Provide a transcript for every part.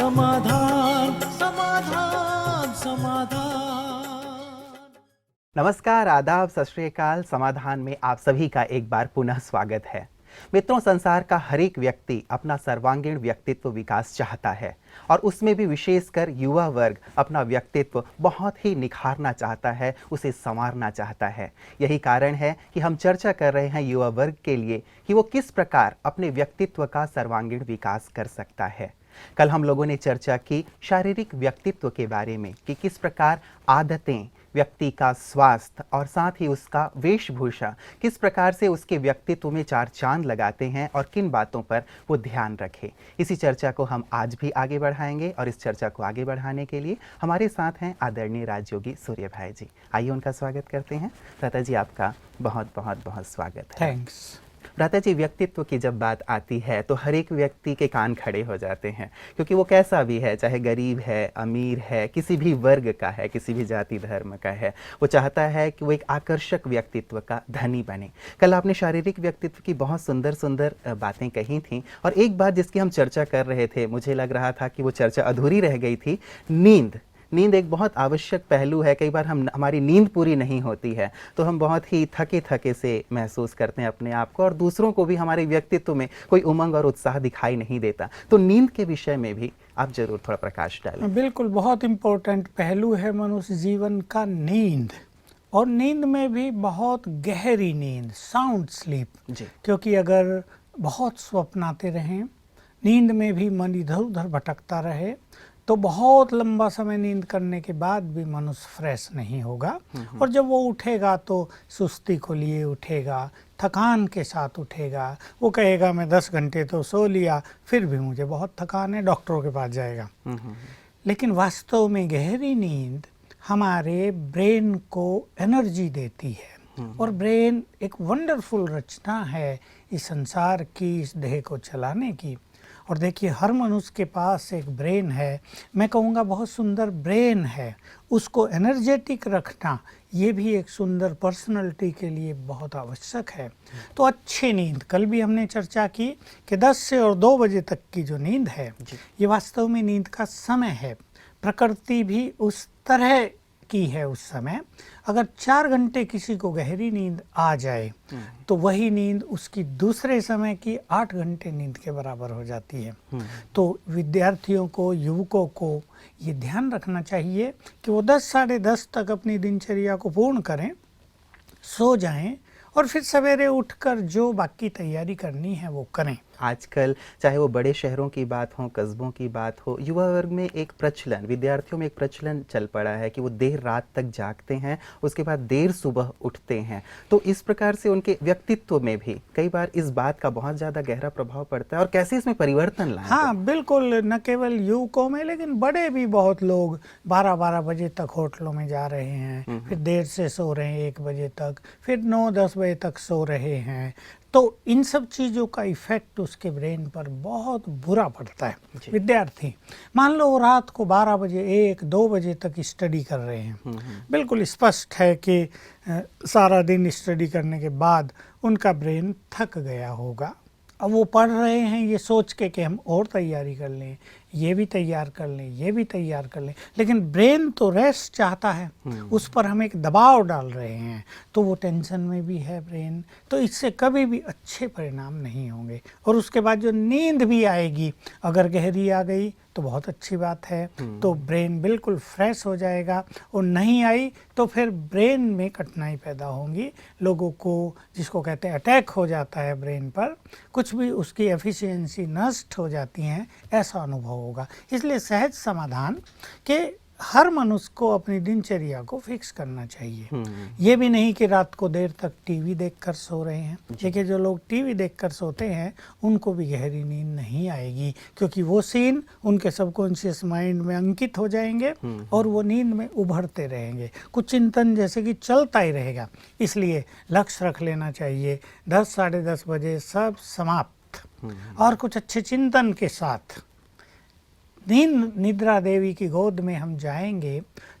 समाधान समाधान समाधान। नमस्कार, आदाब, सत श्री अकाल। समाधान में आप सभी का एक बार पुनः स्वागत है। मित्रों, संसार का हर एक व्यक्ति अपना सर्वांगीण व्यक्तित्व विकास चाहता है और उसमें भी विशेषकर युवा वर्ग अपना व्यक्तित्व बहुत ही निखारना चाहता है, उसे संवारना चाहता है। यही कारण है कि हम चर्चा कर रहे हैं युवा वर्ग के लिए कि वो किस प्रकार अपने व्यक्तित्व का सर्वांगीण विकास कर सकता है। कल हम लोगों ने चर्चा की शारीरिक व्यक्तित्व के बारे में कि किस प्रकार आदतें व्यक्ति का स्वास्थ्य और साथ ही उसका वेशभूषा किस प्रकार से उसके व्यक्तित्व में चार चांद लगाते हैं और किन बातों पर वो ध्यान रखे। इसी चर्चा को हम आज भी आगे बढ़ाएंगे और इस चर्चा को आगे बढ़ाने के लिए हमारे साथ हैं आदरणीय राजयोगी सूर्य भाई जी। आइए उनका स्वागत करते हैं। भ्राता जी, आपका बहुत बहुत बहुत स्वागत है। थैंक्स। भ्राता जी, व्यक्तित्व की जब बात आती है तो हर एक व्यक्ति के कान खड़े हो जाते हैं, क्योंकि वो कैसा भी है, चाहे गरीब है, अमीर है, किसी भी वर्ग का है, किसी भी जाति धर्म का है, वो चाहता है कि वो एक आकर्षक व्यक्तित्व का धनी बने। कल आपने शारीरिक व्यक्तित्व की बहुत सुंदर सुंदर बातें कही थीं और एक बात जिसकी हम चर्चा कर रहे थे, मुझे लग रहा था कि वो चर्चा अधूरी रह गई थी। नींद एक बहुत आवश्यक पहलू है। कई बार हमारी नींद पूरी नहीं होती है तो हम बहुत ही थके थके से महसूस करते हैं अपने आप को और दूसरों को भी हमारे व्यक्तित्व में कोई उमंग और उत्साह दिखाई नहीं देता। तो नींद के विषय में भी आप जरूर थोड़ा प्रकाश डालें। बिल्कुल, बहुत इम्पोर्टेंट पहलू है मनुष्य जीवन का नींद। और नींद में भी बहुत गहरी नींद, साउंड स्लीप जी। क्योंकि अगर बहुत स्वप्न आते रहें, नींद में भी मन इधर उधर भटकता रहे तो बहुत लंबा समय नींद करने के बाद भी मनुष्य फ्रेश नहीं होगा। और जब वो उठेगा तो सुस्ती को लिए उठेगा, थकान के साथ उठेगा। वो कहेगा मैं 10 घंटे तो सो लिया, फिर भी मुझे बहुत थकान है, डॉक्टरों के पास जाएगा। लेकिन वास्तव में गहरी नींद हमारे ब्रेन को एनर्जी देती है और ब्रेन एक वंडरफुल रचना है इस संसार की, इस देह को चलाने की। और देखिए, हर मनुष्य के पास एक ब्रेन है, मैं कहूँगा बहुत सुंदर ब्रेन है। उसको एनर्जेटिक रखना ये भी एक सुंदर पर्सनालिटी के लिए बहुत आवश्यक है। तो अच्छी नींद, कल भी हमने चर्चा की कि 10 से और 2 बजे तक की जो नींद है ये वास्तव में नींद का समय है। प्रकृति भी उस तरह की है उस समय। अगर 4 घंटे किसी को गहरी नींद आ जाए तो वही नींद उसकी दूसरे समय की 8 घंटे नींद के बराबर हो जाती है। तो विद्यार्थियों को, युवकों को ये ध्यान रखना चाहिए कि वो 10 साढ़े 10 तक अपनी दिनचर्या को पूर्ण करें, सो जाएं और फिर सवेरे उठकर जो बाकी तैयारी करनी है वो करें। आजकल चाहे वो बड़े शहरों की बात हो, कस्बों की बात हो, युवा वर्ग में एक प्रचलन, विद्यार्थियों में एक प्रचलन चल पड़ा है कि वो देर रात तक जागते हैं, उसके बाद देर सुबह उठते हैं। तो इस प्रकार से उनके व्यक्तित्व में भी कई बार इस बात का बहुत ज़्यादा गहरा प्रभाव पड़ता है और कैसे इसमें परिवर्तन लाएं? हाँ बिल्कुल, न केवल युवकों में लेकिन बड़े भी बहुत लोग 12-12 बजे तक होटलों में जा रहे हैं, फिर देर से सो रहे हैं 1 बजे तक, फिर 9-10 बजे तक सो रहे हैं। तो इन सब चीज़ों का इफेक्ट उसके ब्रेन पर बहुत बुरा पड़ता है। विद्यार्थी मान लो वो रात को 12 बजे 1-2 बजे तक स्टडी कर रहे हैं, बिल्कुल स्पष्ट है कि सारा दिन स्टडी करने के बाद उनका ब्रेन थक गया होगा। अब वो पढ़ रहे हैं ये सोच के कि हम और तैयारी कर लें, ये भी तैयार कर लें, ये भी तैयार कर लें, लेकिन ब्रेन तो रेस्ट चाहता है, उस पर हम एक दबाव डाल रहे हैं तो वो टेंशन में भी है ब्रेन। तो इससे कभी भी अच्छे परिणाम नहीं होंगे। और उसके बाद जो नींद भी आएगी, अगर गहरी आ गई तो बहुत अच्छी बात है, तो ब्रेन बिल्कुल फ्रेश हो जाएगा। और नहीं आई तो फिर ब्रेन में कठिनाई पैदा होंगी। लोगों को, जिसको कहते हैं अटैक हो जाता है ब्रेन पर, कुछ भी उसकी एफिशिएंसी नष्ट हो जाती है, ऐसा अनुभव होगा। इसलिए सहज समाधान के हर मनुष्य को अपनी दिनचर्या को फिक्स करना चाहिए। ये भी नहीं कि रात को देर तक टीवी देखकर सो रहे हैं। देखिए, जो लोग टीवी देखकर सोते हैं उनको भी गहरी नींद नहीं आएगी, क्योंकि वो सीन उनके सबकॉन्शियस माइंड में अंकित हो जाएंगे और वो नींद में उभरते रहेंगे। कुछ चिंतन जैसे कि चलता ही रहेगा। इसलिए लक्ष्य रख लेना चाहिए 10 साढ़े 10 बजे सब समाप्त और कुछ अच्छे चिंतन के साथ निद्रा देवी की गोद में हम जाएंगे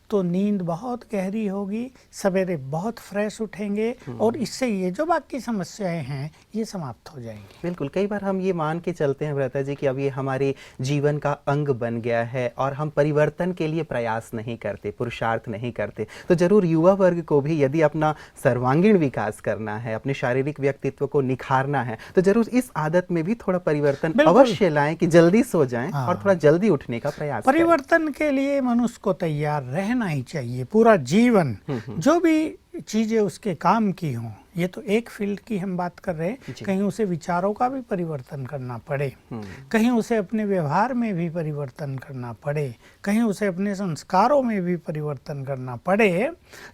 तो नींद बहुत गहरी होगी, सवेरे बहुत फ्रेश उठेंगे और इससे ये जो बाकी समस्याएं हैं ये समाप्त हो जाएंगी। बिल्कुल, कई बार हम ये मान के चलते हैं भ्राता जी कि अब ये हमारे जीवन का अंग बन गया है और हम परिवर्तन के लिए प्रयास नहीं करते, पुरुषार्थ नहीं करते। तो जरूर युवा वर्ग को भी यदि अपना सर्वांगीण विकास करना है, अपने शारीरिक व्यक्तित्व को निखारना है, तो जरूर इस आदत में भी थोड़ा परिवर्तन बिल्कुल। अवश्य लाएं कि जल्दी सो जाएं हाँ। और थोड़ा जल्दी उठने का प्रयास करें। परिवर्तन के लिए मनुष्य को तैयार रहना ही चाहिए पूरा जीवन। जो भी चीजें उसके काम की हों, ये तो एक फील्ड की हम बात कर रहे हैं, जी। कहीं उसे विचारों का भी परिवर्तन करना पड़े, कहीं उसे अपने व्यवहार में भी परिवर्तन करना पड़े, कहीं उसे अपने संस्कारों में भी परिवर्तन करना पड़े,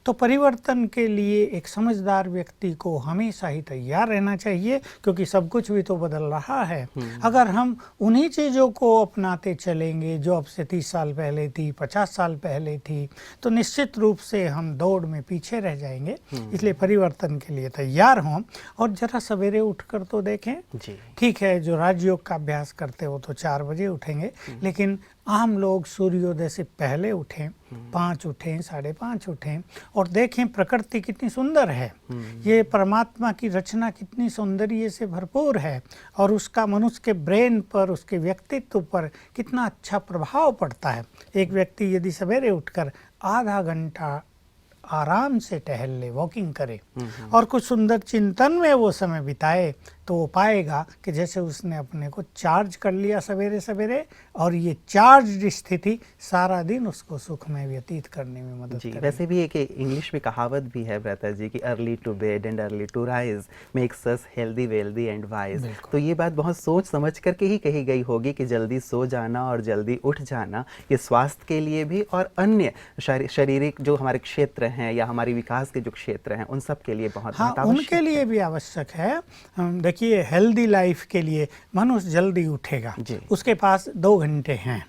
तो परिवर्तन के लिए एक समझदार व्यक्ति को हमेशा ही तैयार रहना चाहिए, क्योंकि सब कुछ भी तो बदल रहा है। अगर हम उन्हीं चीज़ों को अपनाते चलेंगे जो अब से 30 साल पहले थी, 50 साल पहले थी, तो निश्चित रूप से हम दौड़ में पीछे रह जाएंगे। इसलिए परिवर्तन के लिए तैयार हों और जरा सवेरे उठकर तो देखें। जी। ठीक है, जो राजयोग का अभ्यास करते हो तो 4 बजे उठेंगे, लेकिन आम लोग सूर्योदय से पहले उठें, 5 उठें, 5:30 उठें और देखें प्रकृति कितनी सुंदर है। ये परमात्मा की रचना कितनी सौंदर्य से भरपूर है और उसका मनुष्य के ब्रेन पर, उसके व्यक्तित्व पर कितना अच्छा प्रभाव पड़ता है। एक व्यक्ति यदि सवेरे उठकर आधा घंटा आराम से टहल ले, वॉकिंग करे और कुछ सुंदर चिंतन में वो समय बिताए, तो वो पाएगा कि जैसे उसने अपने को चार्ज कर लिया सवेरे सवेरे, और ये चार्ज स्थिति सारा दिन उसको सुख में व्यतीत करने में मदद जी। करेगी। वैसे भी एक इंग्लिश में कहावत भी है भ्राता जी कि early to bed and early to rise makes us healthy, wealthy and wise. तो ये बात बहुत सोच समझ करके ही कही गई होगी कि जल्दी सो जाना और जल्दी उठ जाना ये स्वास्थ्य के लिए भी और अन्य शारीरिक जो हमारे क्षेत्र हैं या हमारे विकास के जो क्षेत्र हैं उन सब के लिए बहुत हाँ, उनके लिए भी आवश्यक है। देखिए, हेल्दी लाइफ के लिए मनुष्य जल्दी उठेगा, उसके पास 2 घंटे हैं।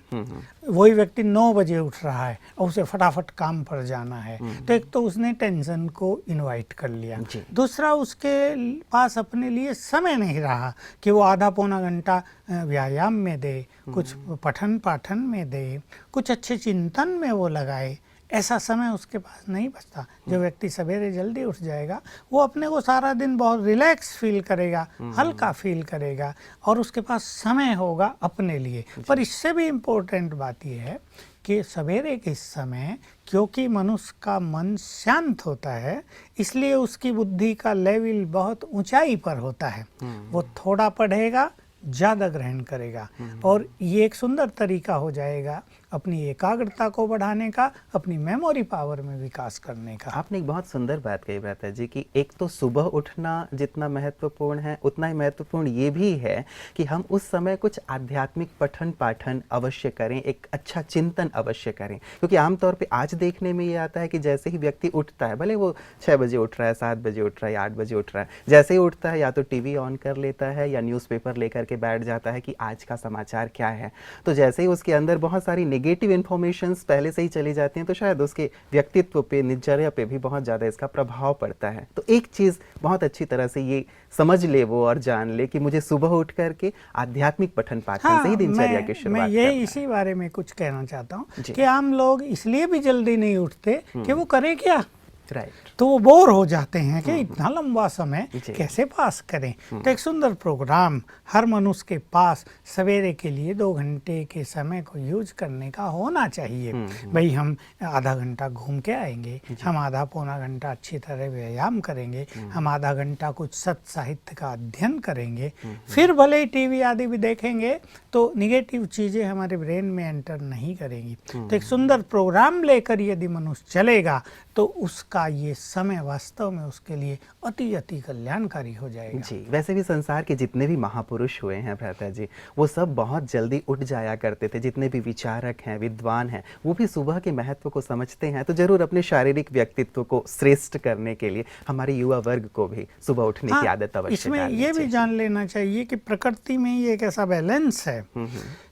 वही व्यक्ति 9 बजे उठ रहा है और उसे फटाफट काम पर जाना है, तो एक तो उसने टेंशन को इनवाइट कर लिया, दूसरा उसके पास अपने लिए समय नहीं रहा कि वो आधा पौना घंटा व्यायाम में दे, कुछ पठन पाठन में दे, कुछ अच्छे चिंतन में वो लगाए। ऐसा समय उसके पास नहीं बचता। जो व्यक्ति सवेरे जल्दी उठ जाएगा वो अपने को सारा दिन बहुत रिलैक्स फील करेगा, हल्का फील करेगा और उसके पास समय होगा अपने लिए। पर इससे भी इम्पोर्टेंट बात यह है कि सवेरे के समय, क्योंकि मनुष्य का मन शांत होता है, इसलिए उसकी बुद्धि का लेवल बहुत ऊंचाई पर होता है। वो थोड़ा पढ़ेगा, ज़्यादा ग्रहण करेगा और ये एक सुंदर तरीका हो जाएगा अपनी एकाग्रता को बढ़ाने का, अपनी मेमोरी पावर में विकास करने का। आपने एक बहुत सुंदर बात कही भ्राता जी कि एक तो सुबह उठना जितना महत्वपूर्ण है उतना ही महत्वपूर्ण ये भी है कि हम उस समय कुछ आध्यात्मिक पठन पाठन अवश्य करें, एक अच्छा चिंतन अवश्य करें। क्योंकि आमतौर पे आज देखने में ये आता है कि जैसे ही व्यक्ति उठता है, भले वो 6 बजे उठ रहा है, 7 बजे उठ रहा है, 8 बजे उठ रहा है, जैसे ही उठता है या तो टीवी ऑन कर लेता है या न्यूज़पेपर लेकर के बैठ जाता है कि आज का समाचार क्या है। तो जैसे ही उसके अंदर बहुत सारी नेगेटिव इन्फॉर्मेशंस पहले से ही चली जाती हैं, तो शायद उसके व्यक्तित्व पे, दिनचर्या पे भी बहुत ज़्यादा इसका प्रभाव पड़ता है। तो एक चीज़ बहुत अच्छी तरह से ये समझ ले वो और जान ले कि मुझे सुबह उठ करके आध्यात्मिक पठन पाठन से ही दिनचर्या की शुरुआत मैं ये इसी बारे में कुछ कहना चाहता हूँ कि आम लोग इसलिए भी जल्दी नहीं उठते कि वो करें क्या। राइट। तो वो बोर हो जाते हैं कि इतना लंबा समय कैसे पास करें। तो एक सुंदर प्रोग्राम हर मनुष्य के पास सवेरे के लिए 2 घंटे के समय को यूज करने का होना चाहिए। भाई हम आधा घंटा घूम के आएंगे, हम आधा पौना घंटा अच्छी तरह व्यायाम करेंगे, हम आधा घंटा कुछ सत्य साहित्य का अध्ययन करेंगे, फिर भले ही टीवी आदि भी देखेंगे तो निगेटिव चीज़ें हमारे ब्रेन में एंटर नहीं करेंगी। तो एक सुंदर प्रोग्राम लेकर यदि मनुष्य चलेगा तो उसका ये समय वास्तव में उसके लिए अति कल्याणकारी हो जाएगा। जी। वैसे भी संसार के जितने भी महापुरुष हुए हैं भ्राता जी, वो सब बहुत जल्दी उठ जाया करते थे। जितने भी विचारक हैं, विद्वान हैं, वो भी सुबह के महत्व को समझते हैं। तो जरूर अपने शारीरिक व्यक्तित्व को श्रेष्ठ करने के लिए हमारे युवा वर्ग को भी सुबह उठने की आदत अवश्य इसमें ये भी जान लेना चाहिए कि प्रकृति में ये एक ऐसा बैलेंस है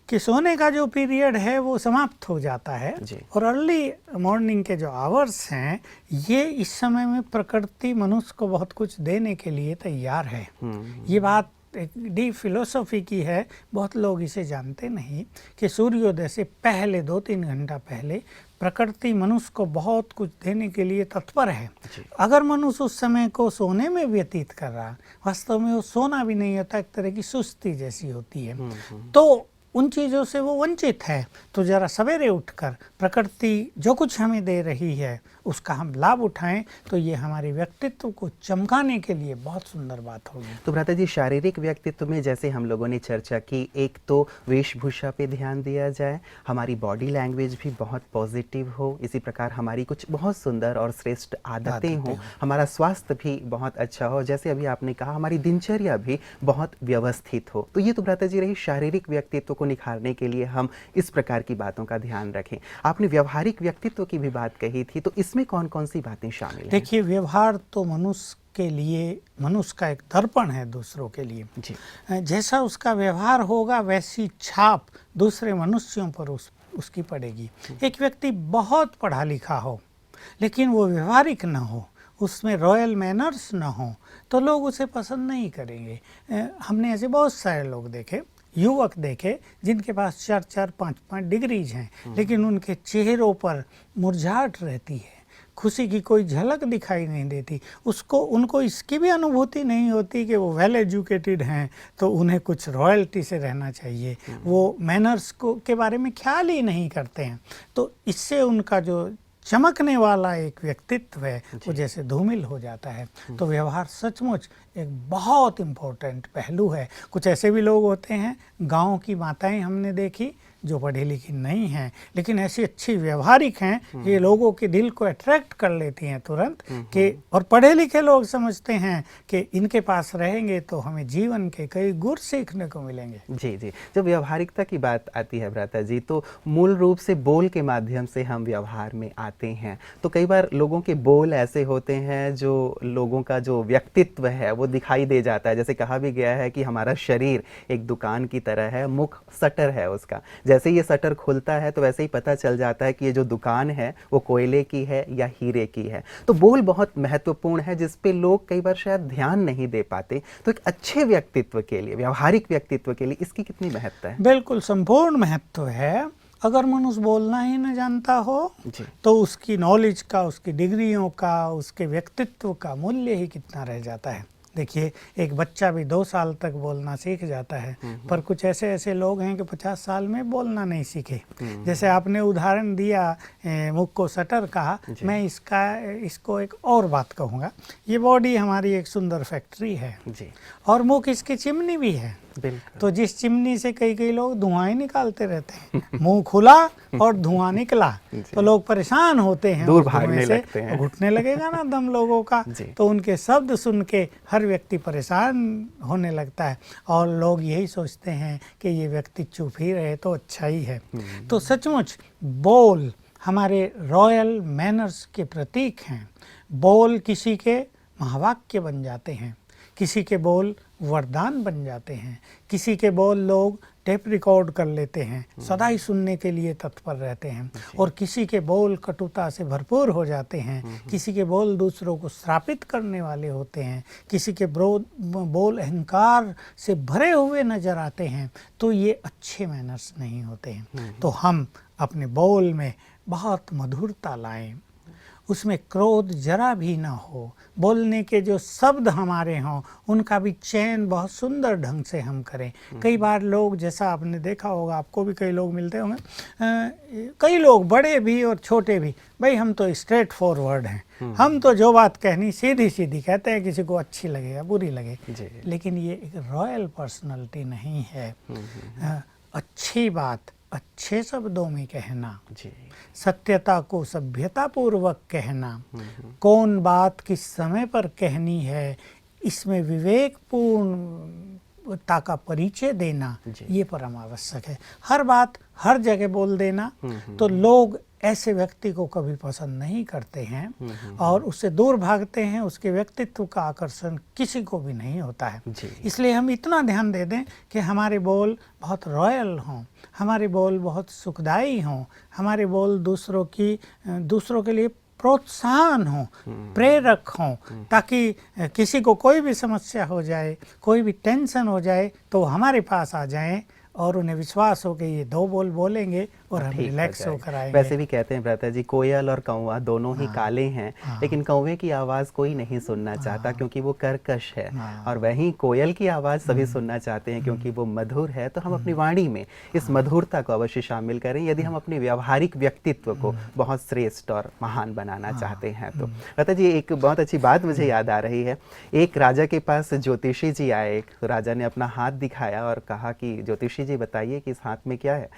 कि सोने का जो पीरियड है वो समाप्त हो जाता है और अर्ली मॉर्निंग के जो आवर्स हैं, ये इस समय में प्रकृति मनुष्य को बहुत कुछ देने के लिए तैयार है। ये बात एक डीप फिलोसॉफी की है, बहुत लोग इसे जानते नहीं कि सूर्योदय से पहले 2-3 घंटा पहले प्रकृति मनुष्य को बहुत कुछ देने के लिए तत्पर है। अगर मनुष्य उस समय को सोने में व्यतीत कर रहा, वास्तव में वो सोना भी नहीं होता, एक तरह की सुस्ती जैसी होती है, तो उन चीज़ों से वो वंचित है। तो ज़रा सवेरे उठकर प्रकृति जो कुछ हमें दे रही है उसका हम लाभ उठाएं, तो ये हमारे व्यक्तित्व को चमकाने के लिए बहुत सुंदर बात होगी। तो भ्राता जी, शारीरिक व्यक्तित्व में जैसे हम लोगों ने चर्चा की, एक तो वेशभूषा पे ध्यान दिया जाए, हमारी बॉडी लैंग्वेज भी बहुत पॉजिटिव हो, इसी प्रकार हमारी कुछ बहुत सुंदर और श्रेष्ठ आदतें हों, हमारा स्वास्थ्य भी बहुत अच्छा हो, जैसे अभी आपने कहा हमारी दिनचर्या भी बहुत व्यवस्थित हो। तो ये तो भ्राता जी रही शारीरिक व्यक्तित्व को निखारने के लिए हम इस प्रकार की बातों का ध्यान रखें। आपने व्यवहारिक व्यक्तित्व की भी बात कही थी, तो इसमें कौन कौन सी बातें शामिल हैं? देखिए, व्यवहार तो मनुष्य के लिए, मनुष्य का एक दर्पण है दूसरों के लिए जी। जैसा उसका व्यवहार होगा वैसी छाप दूसरे मनुष्यों पर उसकी पड़ेगी। एक व्यक्ति बहुत पढ़ा लिखा हो लेकिन वो व्यवहारिक न हो, उसमें रॉयल मैनर्स न हो, तो लोग उसे पसंद नहीं करेंगे। हमने ऐसे बहुत सारे लोग देखे, युवक देखे, जिनके पास 4-4, 5-5 डिग्रीज हैं, लेकिन उनके चेहरों पर मुरझाहट रहती है, खुशी की कोई झलक दिखाई नहीं देती। उनको इसकी भी अनुभूति नहीं होती कि वो वेल एजुकेटेड हैं तो उन्हें कुछ रॉयल्टी से रहना चाहिए, वो मैनर्स को के बारे में ख्याल ही नहीं करते हैं। तो इससे उनका जो चमकने वाला एक व्यक्तित्व है वो जैसे धूमिल हो जाता है। तो व्यवहार सचमुच एक बहुत इम्पोर्टेंट पहलू है। कुछ ऐसे भी लोग होते हैं, गांव की माताएं हमने देखी, जो पढ़ी लिखी नहीं हैं लेकिन ऐसी अच्छी व्यवहारिक हैं, ये लोगों के दिल को अट्रैक्ट कर लेती हैं तुरंत कि, और पढ़े लिखे लोग समझते हैं कि इनके पास रहेंगे तो हमें जीवन के कई गुर सीखने को मिलेंगे। जी जी, जब व्यवहारिकता की बात आती है भ्राता जी, तो मूल रूप से बोल के माध्यम से हम व्यवहार में आते हैं। तो कई बार लोगों के बोल ऐसे होते हैं जो लोगों का जो व्यक्तित्व है वो दिखाई दे जाता है। जैसे कहा भी गया है कि हमारा शरीर एक दुकान की तरह है, मुख शटर है उसका। जैसे ये शटर खुलता है तो वैसे ही पता चल जाता है कि ये जो दुकान है वो कोयले की है या हीरे की है। तो बोल बहुत महत्वपूर्ण है, जिस पे लोग कई बार शायद ध्यान नहीं दे पाते। तो एक अच्छे व्यक्तित्व के लिए, व्यवहारिक व्यक्तित्व के लिए इसकी कितनी महत्ता है? बिल्कुल संपूर्ण महत्व है। अगर मनुष्य बोलना ही न जानता हो तो उसकी नॉलेज का, उसकी डिग्रियों का, उसके व्यक्तित्व का मूल्य ही कितना रह जाता है। देखिए, एक बच्चा भी 2 साल तक बोलना सीख जाता है, पर कुछ ऐसे लोग हैं कि 50 साल में बोलना नहीं सीखे। जैसे आपने उदाहरण दिया मुख को शटर कहा, मैं इसको एक और बात कहूँगा। ये बॉडी हमारी एक सुंदर फैक्ट्री है जी। और मुख इसकी चिमनी भी है। तो जिस चिमनी से कई लोग धुआं ही निकालते रहते हैं, मुंह खुला और धुआं निकला तो लोग परेशान होते हैं, दूर भागने लगते हैं, घुटने लगेगा ना दम लोगों का। तो उनके शब्द सुन के हर व्यक्ति परेशान होने लगता है और लोग यही सोचते हैं कि ये व्यक्ति चुप ही रहे तो अच्छा ही है। तो सचमुच बोल हमारे रॉयल मैनर्स के प्रतीक हैं। बोल किसी के महावाक्य बन जाते हैं, किसी के बोल वरदान बन जाते हैं, किसी के बोल लोग टेप रिकॉर्ड कर लेते हैं, सदा ही सुनने के लिए तत्पर रहते हैं, और किसी के बोल कटुता से भरपूर हो जाते हैं, किसी के बोल दूसरों को श्रापित करने वाले होते हैं, किसी के बोल अहंकार से भरे हुए नजर आते हैं। तो ये अच्छे मैनर्स नहीं होते हैं। तो हम अपने बोल में बहुत मधुरता लाएं, उसमें क्रोध जरा भी ना हो, बोलने के जो शब्द हमारे हों उनका भी चयन बहुत सुंदर ढंग से हम करें। कई बार लोग, जैसा आपने देखा होगा, आपको भी कई लोग मिलते होंगे, कई लोग बड़े भी और छोटे भी, भाई हम तो स्ट्रेट फॉरवर्ड हैं, हम तो जो बात कहनी सीधी सीधी कहते हैं, किसी को अच्छी लगे या बुरी लगे। लेकिन ये एक रॉयल पर्सनालिटी नहीं है। अच्छी बात अच्छे शब्दों में कहना, सत्यता को सभ्यता पूर्वक कहना, कौन बात किस समय पर कहनी है, इसमें विवेकपूर्णता का परिचय देना, ये परम आवश्यक है। हर बात हर जगह बोल देना तो लोग ऐसे व्यक्ति को कभी पसंद नहीं करते हैं और उससे दूर भागते हैं। उसके व्यक्तित्व का आकर्षण किसी को भी नहीं होता है। इसलिए हम इतना ध्यान दे दें कि हमारे बोल बहुत रॉयल हों, हमारे बोल बहुत सुखदायी हों, हमारे बोल दूसरों के लिए प्रोत्साहन हो, प्रेरक हो, ताकि किसी को कोई भी समस्या हो जाए, कोई भी टेंशन हो जाए तो वो हमारे पास आ जाएं और उन्हें विश्वास हो कि ये 2 बोल बोलेंगे और हम ठीक हो रिलैक्स जाएगा। होकर आएंगे। वैसे भी कहते हैं भ्राता जी, कोयल और कौवा दोनों ही काले हैं, लेकिन कौवे की आवाज़ कोई नहीं सुनना चाहता क्योंकि वो कर्कश है, और वहीं कोयल की आवाज़ सभी सुनना चाहते हैं क्योंकि वो मधुर है। तो हम अपनी वाणी में इस मधुरता को अवश्य शामिल करें यदि हम अपने व्यावहारिक व्यक्तित्व को बहुत श्रेष्ठ और महान बनाना चाहते हैं। तो भ्राता जी, एक बहुत अच्छी बात मुझे याद आ रही है। एक राजा के पास ज्योतिषी जी आए, तो राजा ने अपना हाथ दिखाया और कहा कि ज्योतिषी जी बताइए कि इस हाथ में क्या है।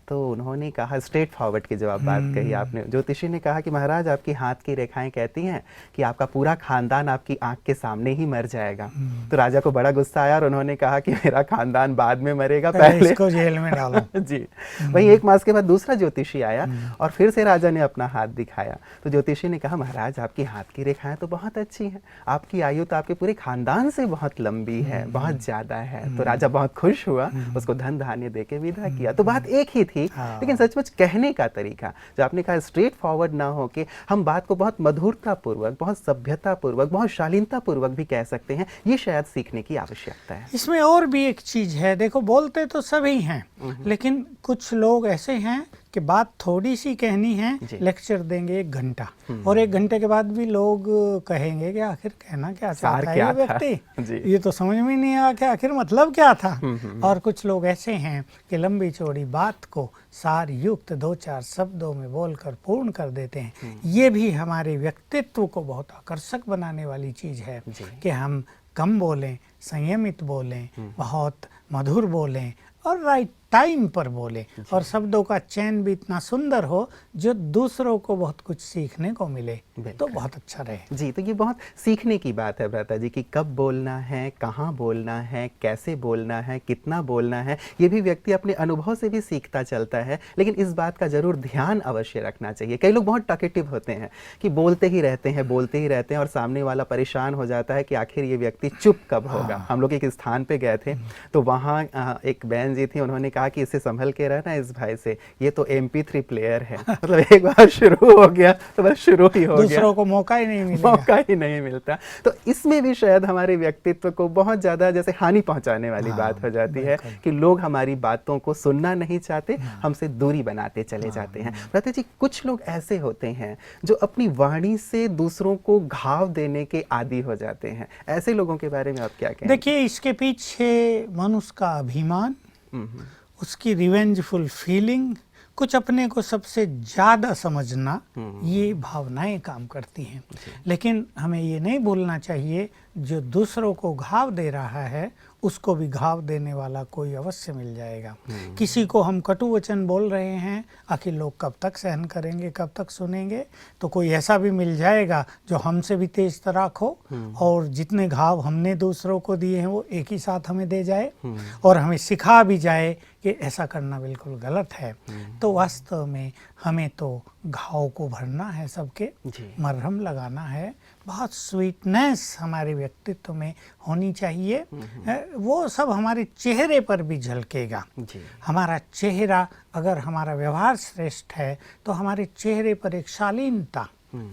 तो उन्होंने कहा, स्ट्रेट फॉरवर्ड की जवाब बात कही आपने। ज्योतिषी ने कहा कि महाराज, आपकी हाथ की रेखाएं कहती हैं कि आपका पूरा खानदान आपकी आंख के सामने ही मर जाएगा। तो राजा को बड़ा गुस्सा आया और उन्होंने कहा कि मेरा खानदान बाद में मरेगा, पहले इसको जेल में डालो। जी। वही 1 मास के बाद दूसरा ज्योतिषी आया और फिर से राजा ने अपना हाथ दिखाया। तो ज्योतिषी ने कहा, महाराज आपकी हाथ की रेखाएं तो बहुत अच्छी हैं, आपकी आयु तो आपके पूरे खानदान से बहुत लंबी है, बहुत ज्यादा है। तो राजा बहुत खुश हुआ, उसको धन धान्य देके विदा किया। तो बात एक ही थी, लेकिन सचमुच कहने का तरीका, जो आपने कहा स्ट्रेट फॉरवर्ड ना हो के हम बात को बहुत मधुरता पूर्वक, बहुत सभ्यता पूर्वक, बहुत शालीनता पूर्वक भी कह सकते हैं, ये शायद सीखने की आवश्यकता है। इसमें और भी एक चीज है, देखो बोलते तो सभी हैं, लेकिन कुछ लोग ऐसे हैं कि बात थोड़ी सी कहनी है, लेक्चर देंगे 1 घंटा, और 1 घंटे के बाद भी लोग कहेंगे कि आखिर कहना क्या चाहता है ये व्यक्ति, ये तो समझ में नहीं आया कि आखिर मतलब क्या था। और कुछ लोग ऐसे हैं कि लंबी चौड़ी बात को सार युक्त 2-4 शब्दों में बोलकर पूर्ण कर देते हैं। ये भी हमारे व्यक्तित्व को बहुत आकर्षक बनाने वाली चीज है कि हम कम बोलें, संयमित बोलें, बहुत मधुर बोलें और राइट टाइम पर बोले, और शब्दों का चयन भी इतना सुंदर हो जो दूसरों को बहुत कुछ सीखने को मिले, तो बहुत अच्छा रहे। जी, तो ये बहुत सीखने की बात है भ्राता जी कि कब बोलना है, कहाँ बोलना है, कैसे बोलना है, कितना बोलना है, ये भी व्यक्ति अपने अनुभव से भी सीखता चलता है। लेकिन इस बात का जरूर ध्यान अवश्य रखना चाहिए। कई लोग बहुत टॉकेटिव होते हैं कि बोलते ही रहते हैं, बोलते ही रहते हैं, और सामने वाला परेशान हो जाता है कि आखिर ये व्यक्ति चुप कब होगा। हम लोग एक स्थान पे गए थे, तो वहाँ एक बहन जी थी, उन्होंने कहा कि इससे संभल के रहना, इस भाई से, ये तो MP3 प्लेयर है। मतलब एक बार शुरू हो गया तो बस शुरू ही हो गया, दूसरों को मौका ही नहीं मिलेगा, मौका ही नहीं मिलता। तो इसमें भी शायद हमारे व्यक्तित्व को बहुत ज्यादा जैसे हानि पहुंचाने वाली बात हो जाती है कि लोग हमारी बातों को सुनना नहीं चाहते, हमसे दूरी बनाते चले जाते हैं। भ्राता जी, कुछ लोग ऐसे होते हैं जो अपनी वाणी से दूसरों को घाव देने के आदी हो जाते हैं। ऐसे लोगों के बारे में आप क्या कहेंगे? देखिए, इसके पीछे मनुष्य का अभिमान, उसकी रिवेंजफुल फीलिंग, कुछ अपने को सबसे ज्यादा समझना, ये भावनाएं काम करती हैं। लेकिन हमें ये नहीं भूलना चाहिए, जो दूसरों को घाव दे रहा है उसको भी घाव देने वाला कोई अवश्य मिल जाएगा। किसी को हम कटु वचन बोल रहे हैं, आखिर लोग कब तक सहन करेंगे, कब तक सुनेंगे? तो कोई ऐसा भी मिल जाएगा जो हमसे भी तेज तराक हो, और जितने घाव हमने दूसरों को दिए हैं वो एक ही साथ हमें दे जाए, और हमें सिखा भी जाए कि ऐसा करना बिल्कुल गलत है। तो वास्तव में हमें तो घाव को भरना है, सबके मरहम लगाना है। बहुत स्वीटनेस हमारे व्यक्तित्व में होनी चाहिए, वो सब हमारे चेहरे पर भी झलकेगा। हमारा चेहरा, अगर हमारा व्यवहार श्रेष्ठ है तो हमारे चेहरे पर एक शालीनता,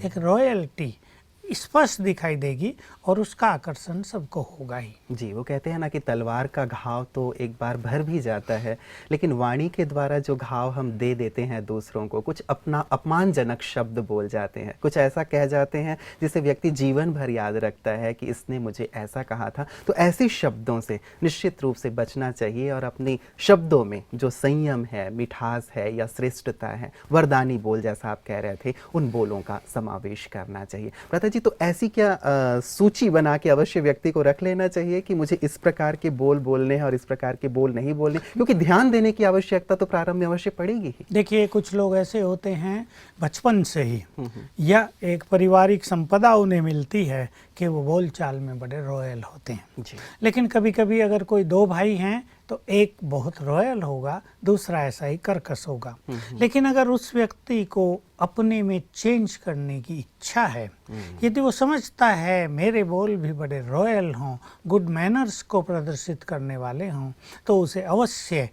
एक रॉयल्टी स्पष्ट दिखाई देगी, और उसका आकर्षण सबको होगा ही। जी, वो कहते हैं ना कि तलवार का घाव तो एक बार भर भी जाता है, लेकिन वाणी के द्वारा जो घाव हम दे देते हैं दूसरों को, कुछ अपना अपमानजनक शब्द बोल जाते हैं, कुछ ऐसा कह जाते हैं जिसे व्यक्ति जीवन भर याद रखता है कि इसने मुझे ऐसा कहा था। तो ऐसे शब्दों से निश्चित रूप से बचना चाहिए, और अपने शब्दों में जो संयम है, मिठास है या श्रेष्ठता है, वरदानी बोल जैसा आप कह रहे थे, उन बोलों का समावेश करना चाहिए। भ्राता जी, तो ऐसी क्या सूची बना के अवश्य व्यक्ति को रख लेना चाहिए कि मुझे इस प्रकार के बोल बोलने हैं और इस प्रकार के बोल नहीं बोलने, क्योंकि ध्यान देने की आवश्यकता तो प्रारंभ में अवश्य पड़ेगी ही। देखिए, कुछ लोग ऐसे होते हैं बचपन से ही, या एक पारिवारिक संपदा उन्हें मिलती है कि वो बोलचाल में बड़े रॉयल होते हैं। लेकिन कभी कभी अगर कोई 2 भाई हैं तो एक बहुत रॉयल होगा, दूसरा ऐसा ही कर्कश होगा। लेकिन अगर उस व्यक्ति को अपने में चेंज करने की इच्छा है, यदि वो समझता है मेरे बोल भी बड़े रॉयल हों, गुड मैनर्स को प्रदर्शित करने वाले हों, तो उसे अवश्य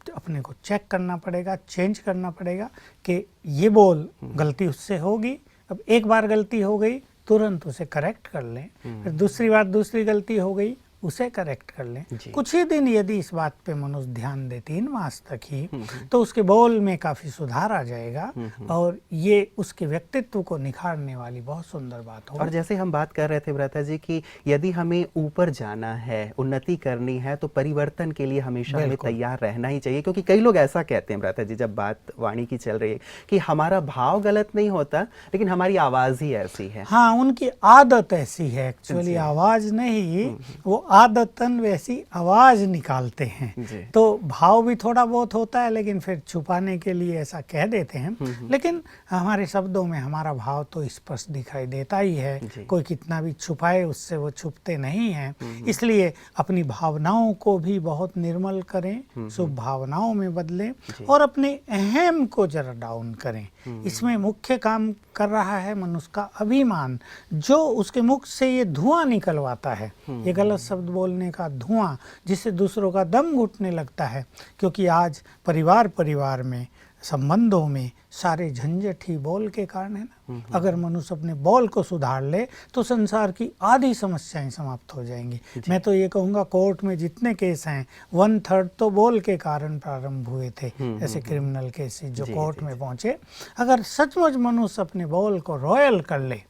अपने को चेक करना पड़ेगा, चेंज करना पड़ेगा कि ये बोल गलती उससे होगी, अब एक बार गलती हो गई, तुरंत उसे करेक्ट कर लें, फिर दूसरी बार दूसरी गलती हो गई, उसे करेक्ट कर लें। कुछ ही दिन यदि इस बात पे मनुष्य ध्यान दे 3 मास तक ही, तो उसके बोल में काफ़ी सुधार आ जाएगा और ये उसके व्यक्तित्व को निखारने वाली बहुत सुंदर बात होगी। और जैसे हम बात कर रहे थे भ्राता जी कि यदि हमें ऊपर जाना है, उन्नति करनी है, तो परिवर्तन के लिए हमेशा हमें तैयार रहना ही चाहिए। क्योंकि कई लोग ऐसा कहते हैं भ्राता जी, जब बात वाणी की चल रही है, कि हमारा भाव गलत नहीं होता, लेकिन हमारी आवाज़ ही ऐसी है। हाँ, उनकी आदत ऐसी है, एक्चुअली आवाज़ नहीं, वो आदतन वैसी आवाज निकालते हैं। तो भाव भी थोड़ा बहुत होता है, लेकिन फिर छुपाने के लिए ऐसा कह देते हैं। लेकिन हमारे शब्दों में हमारा भाव तो स्पष्ट दिखाई देता ही है। कोई कितना भी छुपाए, उससे वो छुपते नहीं हैं। इसलिए अपनी भावनाओं को भी बहुत निर्मल करें, शुभ भावनाओं में बदलें और अपने अहम को जरा डाउन करें। इसमें मुख्य काम कर रहा है मनुष्य का अभिमान, जो उसके मुख से ये धुआं निकलवाता है, ये गलत शब्द बोलने का धुआं, जिससे दूसरों का दम घुटने लगता है। क्योंकि आज परिवार में, संबंधों में सारे झंझट ही बोल के कारण है ना। अगर मनुष्य अपने बोल को सुधार ले तो संसार की आधी समस्याएं समाप्त हो जाएंगी। मैं तो ये कहूँगा, कोर्ट में जितने केस हैं 1/3 तो बोल के कारण प्रारंभ हुए थे। ऐसे क्रिमिनल केसेस जो कोर्ट में पहुँचे, अगर सचमुच मनुष्य अपने बोल को रॉयल कर ले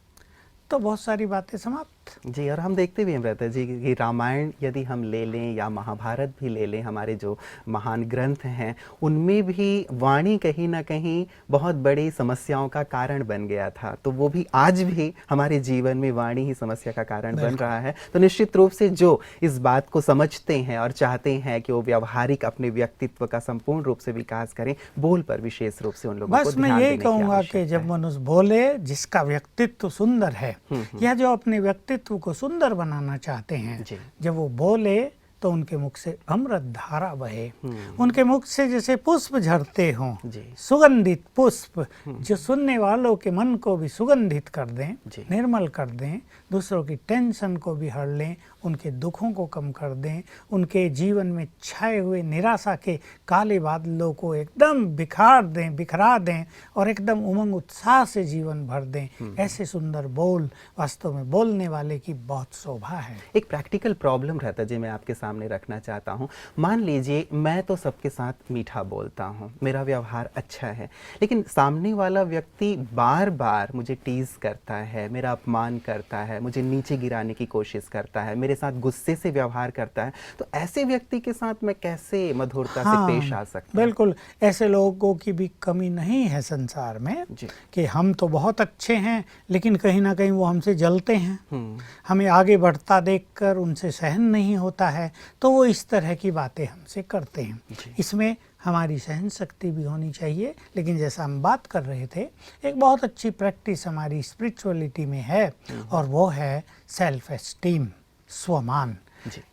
तो बहुत सारी बातें समाप्त। जी, और हम देखते भी हैं भ्राता जी कि रामायण यदि हम ले लें या महाभारत भी ले लें, हमारे जो महान ग्रंथ हैं, उनमें भी वाणी कहीं ना कहीं बहुत बड़ी समस्याओं का कारण बन गया था। तो वो भी आज भी हमारे जीवन में वाणी ही समस्या का कारण बन रहा है। तो निश्चित रूप से जो इस बात को समझते हैं और चाहते हैं कि वो व्यावहारिक अपने व्यक्तित्व का संपूर्ण रूप से विकास करें, बोल पर विशेष रूप से उन लोगों को बस मैं यही कहूँगा कि जब मनुष्य बोले, जिसका व्यक्तित्व सुंदर है या जो अपने व्यक्तित्व को सुंदर बनाना चाहते हैं, जब वो बोले तो उनके मुख से अमृत धारा बहे। उनके मुख से जैसे पुष्प झरते हों, सुगंधित पुष्प, जो सुनने वालों के मन को भी सुगंधित कर दें, निर्मल कर दें, दूसरों की टेंशन को भी हर लें, उनके दुखों को कम कर दें, उनके जीवन में छाए हुए निराशा के काले बादलों को एकदम बिखरा दें और एकदम उमंग उत्साह से जीवन भर दें। ऐसे सुंदर बोल वास्तव में बोलने वाले की बहुत शोभा है। एक प्रैक्टिकल प्रॉब्लम रहता जी, मैं आपके सामने रखना चाहता हूँ। मान लीजिए मैं तो सबके साथ मीठा बोलता हूँ, मेरा व्यवहार अच्छा है, लेकिन सामने वाला व्यक्ति बार बार मुझे टीज करता है, मेरा अपमान करता है, मुझे नीचे गिराने की कोशिश करता है, मेरे साथ गुस्से से व्यवहार करता है। तो ऐसे व्यक्ति के साथ मैं कैसे मधुरता से पेश आ सकता हूँ? बिल्कुल, ऐसे लोगों की भी कमी नहीं है संसार में कि हम तो बहुत अच्छे हैं, लेकिन कहीं ना कहीं वो हमसे जलते हैं। हमें आगे बढ़ता देखकर उनसे सहन नहीं होता है, तो वो इस तरह की बातें हमसे करते हैं। इसमें हमारी सहन शक्ति भी होनी चाहिए। लेकिन जैसा हम बात कर रहे थे, एक बहुत अच्छी प्रैक्टिस हमारी स्पिरिचुअलिटी में है, और वो है सेल्फ एस्टीम, स्वमान।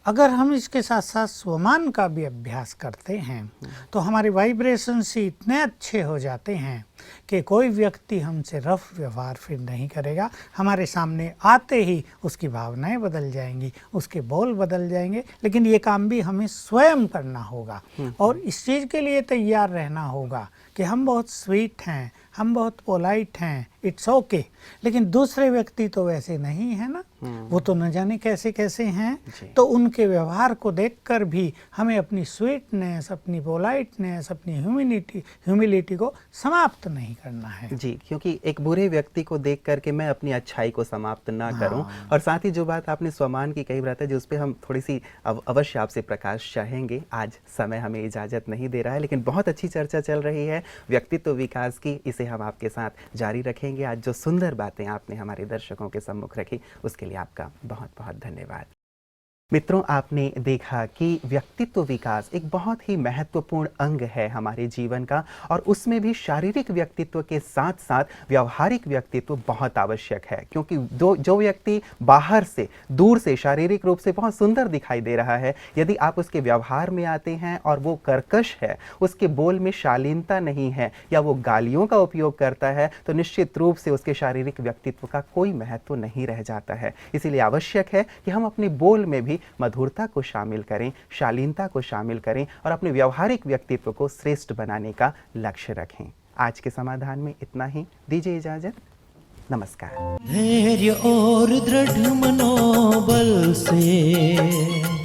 अगर हम इसके साथ साथ स्वमान का भी अभ्यास करते हैं तो हमारे वाइब्रेशंस ही इतने अच्छे हो जाते हैं कि कोई व्यक्ति हमसे रफ व्यवहार फिर नहीं करेगा। हमारे सामने आते ही उसकी भावनाएं बदल जाएंगी, उसके बोल बदल जाएंगे। लेकिन ये काम भी हमें स्वयं करना होगा और इस चीज़ के लिए तैयार रहना होगा कि हम बहुत स्वीट हैं, हम बहुत पोलाइट हैं, इट्स ओके, लेकिन दूसरे व्यक्ति तो वैसे नहीं है ना, वो तो न जाने कैसे कैसे हैं। तो उनके व्यवहार को देखकर भी हमें अपनी स्वीटनेस, अपनी पोलाइटनेस, अपनी ह्यूमिलिटी को समाप्त नहीं करना है। जी, क्योंकि एक बुरे व्यक्ति को देख करके मैं अपनी अच्छाई को समाप्त ना करूं। और साथ ही जो बात आपने स्वमान की कही भ्राता जी, उस पर हम थोड़ी सी अवश्य आपसे प्रकाश चाहेंगे। आज समय हमें इजाज़त नहीं दे रहा है, लेकिन बहुत अच्छी चर्चा चल रही है व्यक्तित्व विकास की, इसे हम आपके साथ जारी रखेंगे। आज जो सुंदर बातें आपने हमारे दर्शकों के सम्मुख रखी, उसके लिए आपका बहुत बहुत धन्यवाद। मित्रों, आपने देखा कि व्यक्तित्व विकास एक बहुत ही महत्वपूर्ण अंग है हमारे जीवन का, और उसमें भी शारीरिक व्यक्तित्व के साथ साथ व्यावहारिक व्यक्तित्व बहुत आवश्यक है। क्योंकि जो व्यक्ति बाहर से, दूर से शारीरिक रूप से बहुत सुंदर दिखाई दे रहा है, यदि आप उसके व्यवहार में आते हैं और वो कर्कश है, उसके बोल में शालीनता नहीं है, या वो गालियों का उपयोग करता है, तो निश्चित रूप से उसके शारीरिक व्यक्तित्व का कोई महत्व नहीं रह जाता है। इसीलिए आवश्यक है कि हम अपने बोल में भी मधुरता को शामिल करें, शालीनता को शामिल करें और अपने व्यावहारिक व्यक्तित्व को श्रेष्ठ बनाने का लक्ष्य रखें। आज के समाधान में इतना ही, दीजिए इजाजत, नमस्कार। धैर्य और दृढ़ मनोबल से